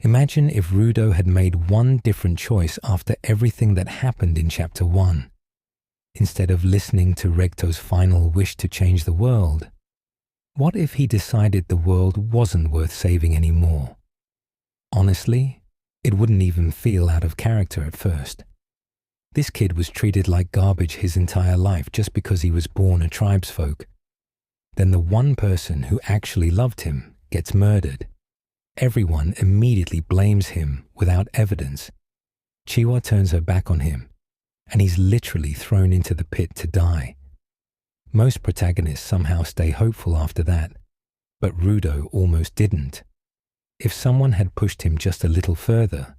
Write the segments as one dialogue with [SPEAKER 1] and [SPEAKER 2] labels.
[SPEAKER 1] Imagine if Rudo had made one different choice after everything that happened in Chapter 1. Instead of listening to Regto's final wish to change the world, what if he decided the world wasn't worth saving anymore? Honestly, it wouldn't even feel out of character at first. This kid was treated like garbage his entire life just because he was born a tribesfolk. Then the one person who actually loved him gets murdered. Everyone immediately blames him without evidence. Chiwa turns her back on him, and he's literally thrown into the pit to die. Most protagonists somehow stay hopeful after that, but Rudo almost didn't. If someone had pushed him just a little further,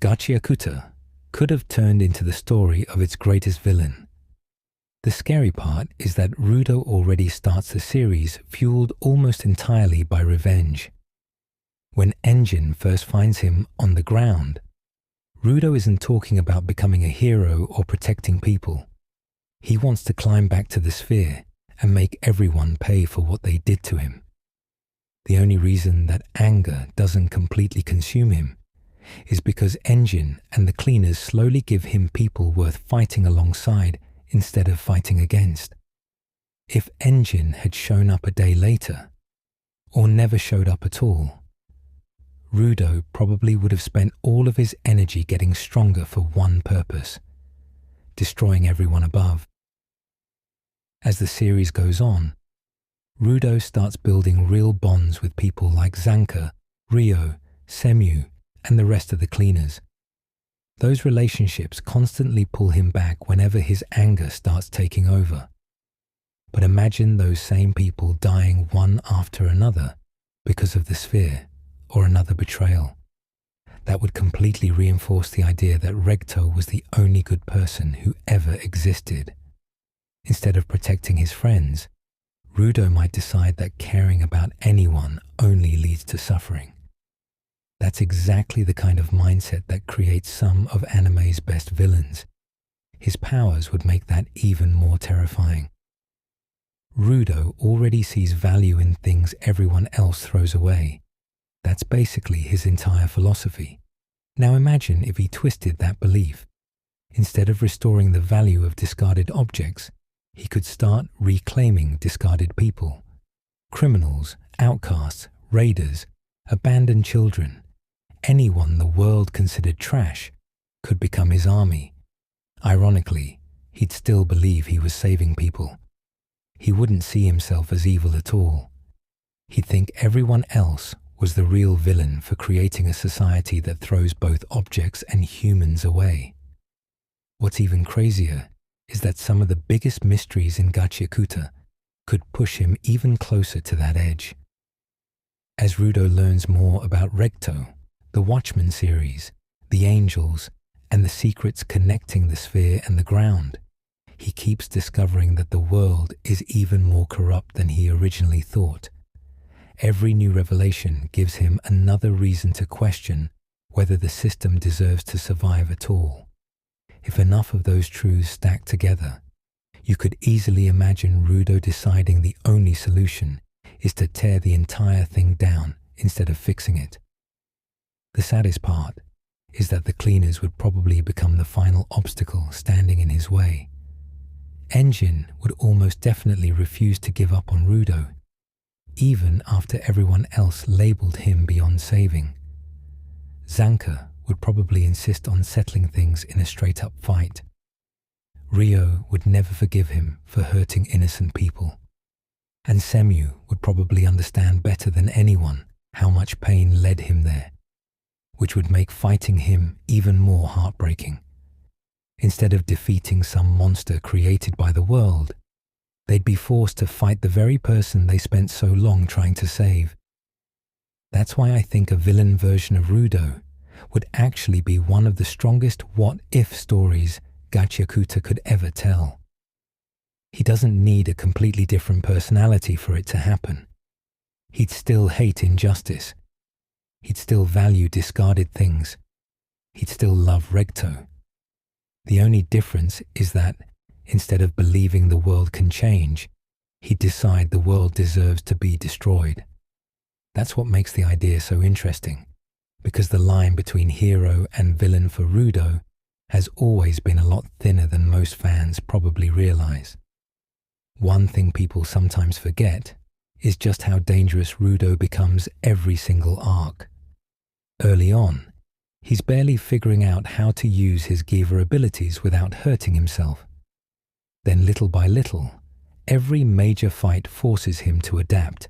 [SPEAKER 1] Gachiakuta could have turned into the story of its greatest villain. The scary part is that Rudo already starts the series fueled almost entirely by revenge. When Engine first finds him on the ground, Rudo isn't talking about becoming a hero or protecting people. He wants to climb back to the sphere and make everyone pay for what they did to him. The only reason that anger doesn't completely consume him is because Engine and the cleaners slowly give him people worth fighting alongside instead of fighting against. If Engine had shown up a day later, or never showed up at all, Rudo probably would have spent all of his energy getting stronger for one purpose: destroying everyone above. As the series goes on, Rudo starts building real bonds with people like Zanka, Ryo, Semu, and the rest of the cleaners. Those relationships constantly pull him back whenever his anger starts taking over. But imagine those same people dying one after another because of the sphere or another betrayal. That would completely reinforce the idea that Regto was the only good person who ever existed. Instead of protecting his friends, Rudo might decide that caring about anyone only leads to suffering. That's exactly the kind of mindset that creates some of anime's best villains. His powers would make that even more terrifying. Rudo already sees value in things everyone else throws away. That's basically his entire philosophy. Now imagine if he twisted that belief. Instead of restoring the value of discarded objects, he could start reclaiming discarded people. Criminals, outcasts, raiders, abandoned children, anyone the world considered trash could become his army. Ironically, he'd still believe he was saving people. He wouldn't see himself as evil at all. He'd think everyone else was the real villain for creating a society that throws both objects and humans away. What's even crazier is that some of the biggest mysteries in Gachiakuta could push him even closer to that edge. As Rudo learns more about Regto, the Watchmen series, the angels, and the secrets connecting the sphere and the ground, he keeps discovering that the world is even more corrupt than he originally thought. Every new revelation gives him another reason to question whether the system deserves to survive at all. If enough of those truths stack together, you could easily imagine Rudo deciding the only solution is to tear the entire thing down instead of fixing it. The saddest part is that the cleaners would probably become the final obstacle standing in his way. Engine would almost definitely refuse to give up on Rudo, even after everyone else labeled him beyond saving. Zanka would probably insist on settling things in a straight-up fight. Ryo would never forgive him for hurting innocent people. And Semu would probably understand better than anyone how much pain led him there, which would make fighting him even more heartbreaking. Instead of defeating some monster created by the world, they'd be forced to fight the very person they spent so long trying to save. That's why I think a villain version of Rudo would actually be one of the strongest what-if stories Gachiakuta could ever tell. He doesn't need a completely different personality for it to happen. He'd still hate injustice. He'd still value discarded things. He'd still love Regto. The only difference is that instead of believing the world can change, he'd decide the world deserves to be destroyed. That's what makes the idea so interesting, because the line between hero and villain for Rudo has always been a lot thinner than most fans probably realize. One thing people sometimes forget is just how dangerous Rudo becomes every single arc. Early on, he's barely figuring out how to use his Giva abilities without hurting himself. Then little by little, every major fight forces him to adapt.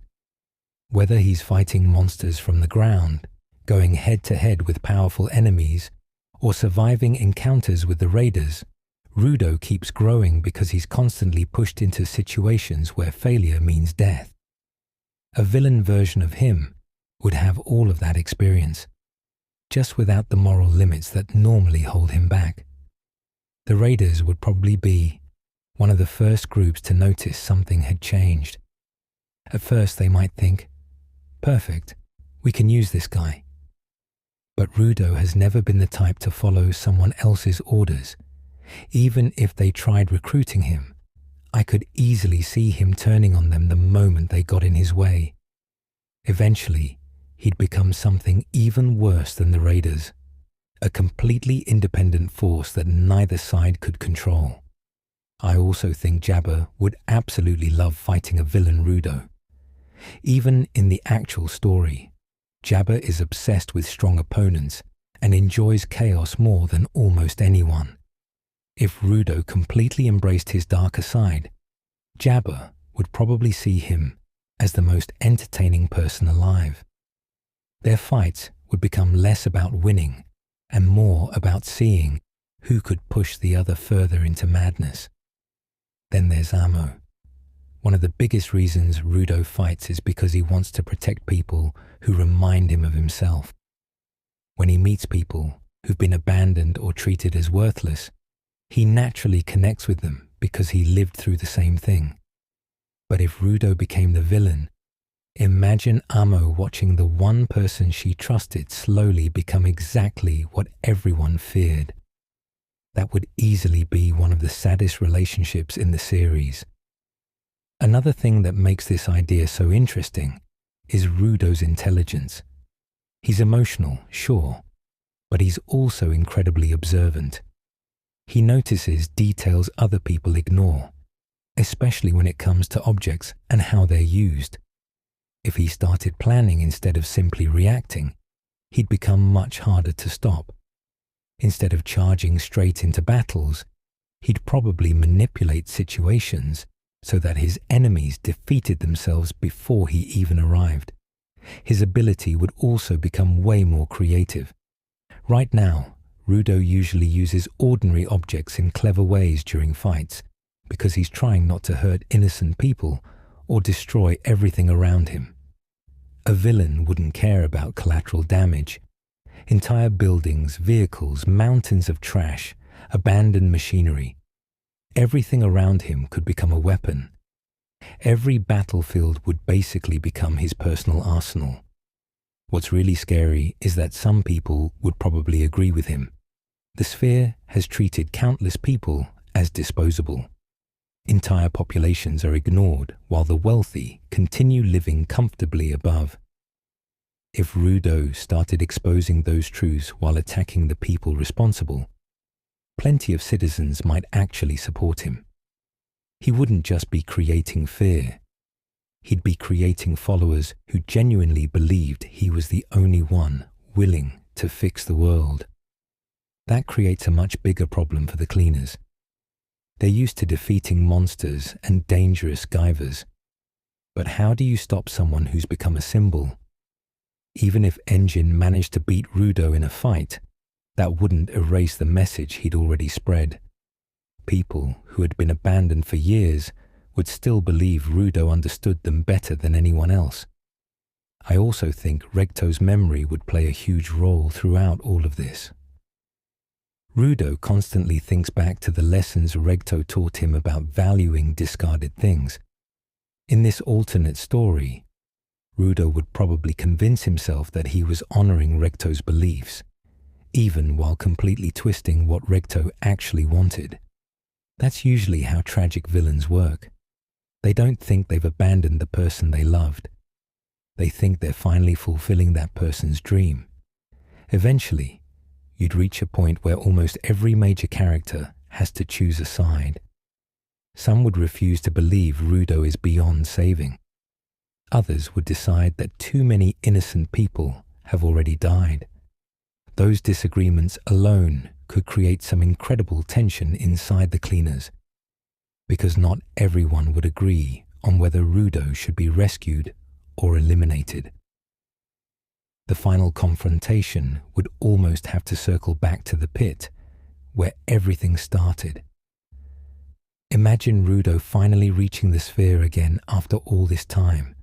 [SPEAKER 1] Whether he's fighting monsters from the ground, going head-to-head with powerful enemies, or surviving encounters with the raiders, Rudo keeps growing because he's constantly pushed into situations where failure means death. A villain version of him would have all of that experience, just without the moral limits that normally hold him back. The raiders would probably be one of the first groups to notice something had changed. At first they might think, perfect, we can use this guy. But Rudo has never been the type to follow someone else's orders. Even if they tried recruiting him, I could easily see him turning on them the moment they got in his way. Eventually, he'd become something even worse than the raiders, a completely independent force that neither side could control. I also think Jabba would absolutely love fighting a villain Rudo. Even in the actual story, Jabba is obsessed with strong opponents and enjoys chaos more than almost anyone. If Rudo completely embraced his darker side, Jabba would probably see him as the most entertaining person alive. Their fights would become less about winning and more about seeing who could push the other further into madness. Then there's ammo. One of the biggest reasons Rudo fights is because he wants to protect people who remind him of himself. When he meets people who've been abandoned or treated as worthless, he naturally connects with them because he lived through the same thing. But if Rudo became the villain, imagine Amo watching the one person she trusted slowly become exactly what everyone feared. That would easily be one of the saddest relationships in the series. Another thing that makes this idea so interesting is Rudo's intelligence. He's emotional, sure, but he's also incredibly observant. He notices details other people ignore, especially when it comes to objects and how they're used. If he started planning instead of simply reacting, he'd become much harder to stop. Instead of charging straight into battles, he'd probably manipulate situations so that his enemies defeated themselves before he even arrived. His ability would also become way more creative. Right now, Rudo usually uses ordinary objects in clever ways during fights because he's trying not to hurt innocent people or destroy everything around him. A villain wouldn't care about collateral damage. Entire buildings, vehicles, mountains of trash, abandoned machinery. Everything around him could become a weapon. Every battlefield would basically become his personal arsenal. What's really scary is that some people would probably agree with him. The sphere has treated countless people as disposable. Entire populations are ignored while the wealthy continue living comfortably above. If Rudo started exposing those truths while attacking the people responsible, plenty of citizens might actually support him. He wouldn't just be creating fear. He'd be creating followers who genuinely believed he was the only one willing to fix the world. That creates a much bigger problem for the cleaners. They're used to defeating monsters and dangerous Givers. But how do you stop someone who's become a symbol? Even if Engine managed to beat Rudo in a fight, that wouldn't erase the message he'd already spread. People who had been abandoned for years would still believe Rudo understood them better than anyone else. I also think Regto's memory would play a huge role throughout all of this. Rudo constantly thinks back to the lessons Regto taught him about valuing discarded things. In this alternate story, Rudo would probably convince himself that he was honoring Regto's beliefs, even while completely twisting what Regto actually wanted. That's usually how tragic villains work. They don't think they've abandoned the person they loved. They think they're finally fulfilling that person's dream. Eventually, you'd reach a point where almost every major character has to choose a side. Some would refuse to believe Rudo is beyond saving. Others would decide that too many innocent people have already died. Those disagreements alone could create some incredible tension inside the cleaners, because not everyone would agree on whether Rudo should be rescued or eliminated. The final confrontation would almost have to circle back to the pit, where everything started. Imagine Rudo finally reaching the sphere again after all this time,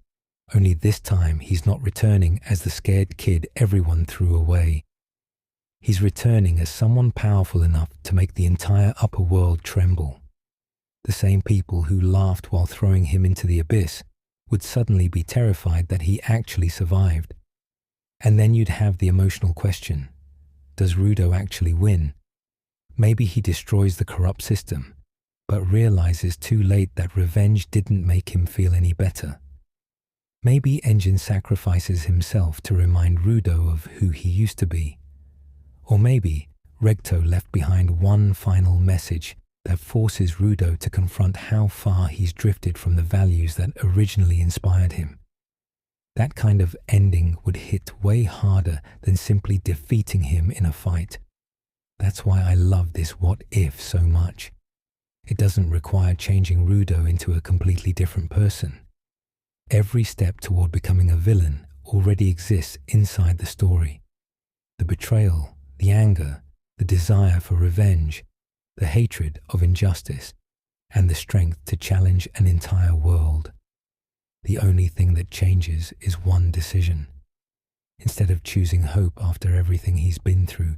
[SPEAKER 1] only this time he's not returning as the scared kid everyone threw away. He's returning as someone powerful enough to make the entire upper world tremble. The same people who laughed while throwing him into the abyss would suddenly be terrified that he actually survived. And then you'd have the emotional question, does Rudo actually win? Maybe he destroys the corrupt system, but realizes too late that revenge didn't make him feel any better. Maybe Engine sacrifices himself to remind Rudo of who he used to be. Or maybe Recto left behind one final message that forces Rudo to confront how far he's drifted from the values that originally inspired him. That kind of ending would hit way harder than simply defeating him in a fight. That's why I love this what if so much. It doesn't require changing Rudo into a completely different person. Every step toward becoming a villain already exists inside the story. The betrayal, the anger, the desire for revenge, the hatred of injustice, and the strength to challenge an entire world. The only thing that changes is one decision. Instead of choosing hope after everything he's been through,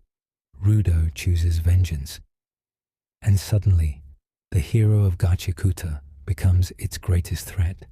[SPEAKER 1] Rudo chooses vengeance. And suddenly, the hero of Gachiakuta becomes its greatest threat.